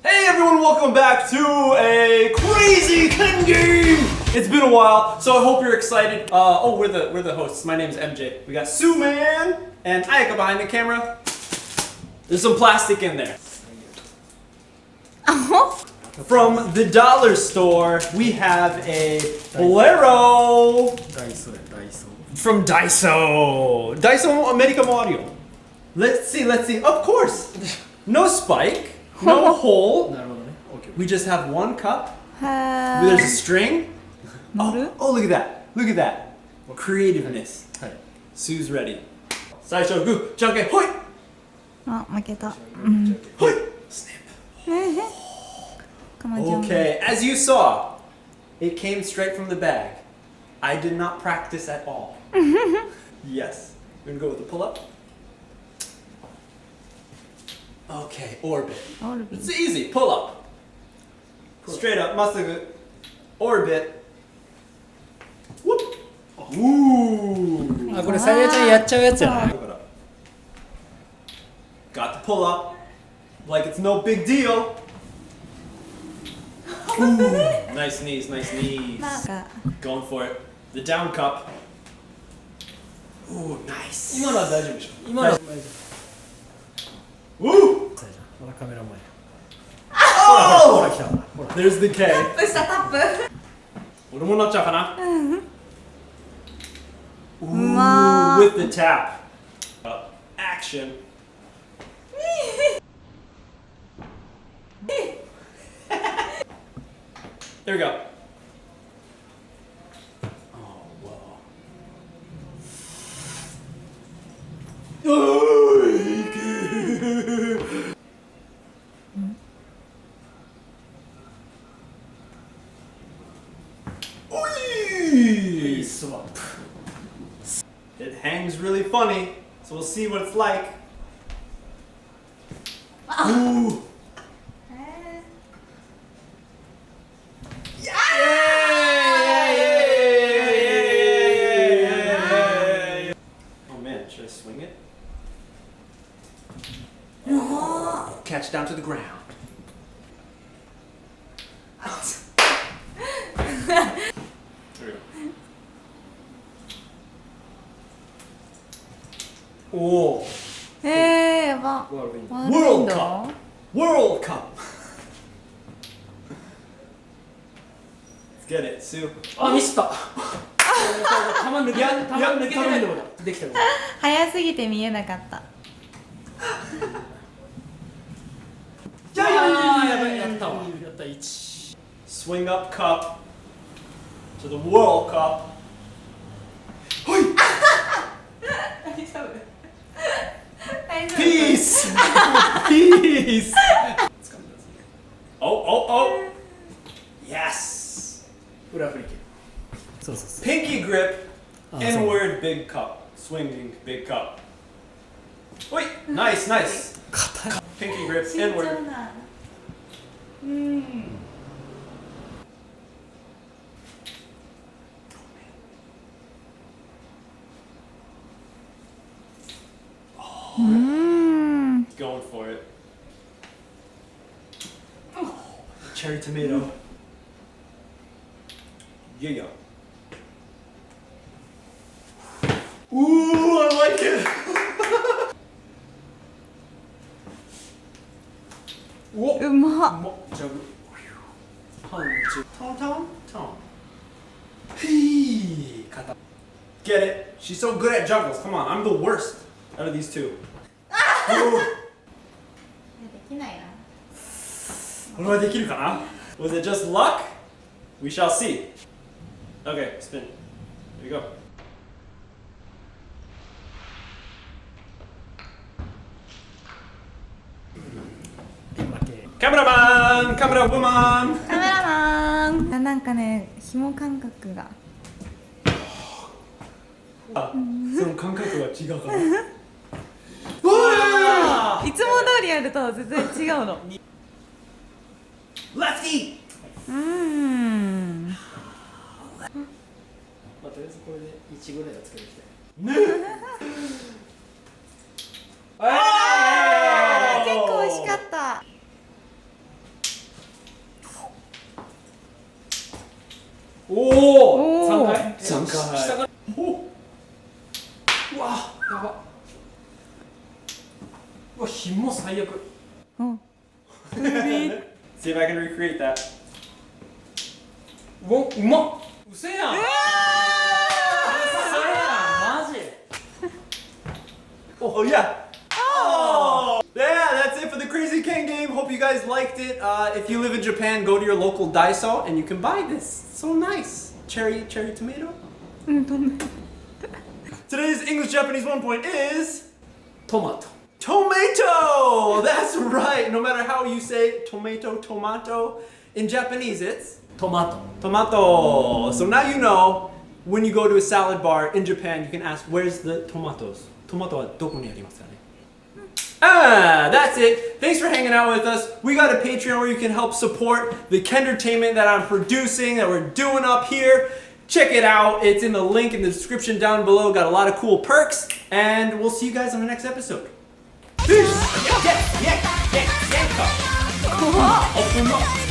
Hey everyone, welcome back to a crazy Ken game! It's been a while, so I hope you're excited. We're the hosts. My name's MJ. We got Sue Man and Ayaka behind the camera. There's some plastic in there. From the dollar store, we have a Balero from Daiso. Daiso America Audio. Let's see. Of course, no spike, no hole. We just have one cup. There's a string. Oh, look at that. Creativeness. Sue's ready. 最初グー、じゃんけんほい。あ、負けた。ほい。Snap. Okay, as you saw, it came straight from the bag. I did not practice at all. Yes. We're gonna go with the pull-up. Okay, orbit. It's easy. Pull-up. Straight up, まっすぐ. Orbit. Whoop. Ooh. あ、これさやちゃんやっちゃうやつやな。Got the pull-up. Like it's no big deal. Ooh, nice knees. Going for it. The down cup. Ooh, nice. 今のは大丈夫でしょ。今のは大丈 Woo! 夫。ほらカメラ前。ほら来た。ほら。 There's the K. タップ。俺もなっちゃうかな。Ooh, まあ。 with the tap. Action. There we go. Oh, wow. It hangs really funny, so we'll see what it's like. Ooh. Swing it. Catch down to the ground. There we go. Oh. やば。 World Cup. World Cup. Let's get it, Sue. あ、ミスった。玉抜けないとこだ。できた。早すぎて見えなかった。やばい、やったわ。やった1。 Swing up cup to the World Cup. Peace! Peace! Oh! Yes! 裏振り切る。そうそうそう。 Pinky grip, inward big cup. Swinging big cup. Wait! Nice! Pinky grip, inward. Going for it. Cherry tomato. Yeah. Ooh, I like it. Whoa. うまっ。 Tone. Hey, get it? She's so good at juggles. Come on, I'm the worst out of these two. できないな。俺はできるかな? Was it just luck? We shall see. Okay, spin. There you go. Cameraman! Camera woman! カメラマン。なんかね、紐感覚が。その感覚が違うからいつも通りやると全然違うの。Lefty! まあ、とりあえずこれで1ぐらいはつけてきて。結構惜しかった。おお3回3回下からうわやばうわ紐最悪うん See if I can recreate that. うわうまっうせやんうせやんマジ Oh yeah. Oh! Yeah, that's it for the Crazy Ken game. Hope you guys liked it. If you live in Japan, go to your local Daiso and you can buy this. It's so nice. Cherry tomato. うんとね Today's English Japanese 1 point is トマト tomato. That's right. No matter how you say tomato, in Japanese it's トマト tomato. So now you know when you go to a salad bar in Japan, you can ask, where's the tomatoes? Tomato wa doko ni arimasu ka ne? That's it. Thanks for hanging out with us. We got a Patreon where you can help support the Kendertainment that I'm producing, that we're doing up here. Check it out. It's in the link in the description down below. Got a lot of cool perks. And we'll see you guys on the next episode. Peace! Yeah. 怖っあほんま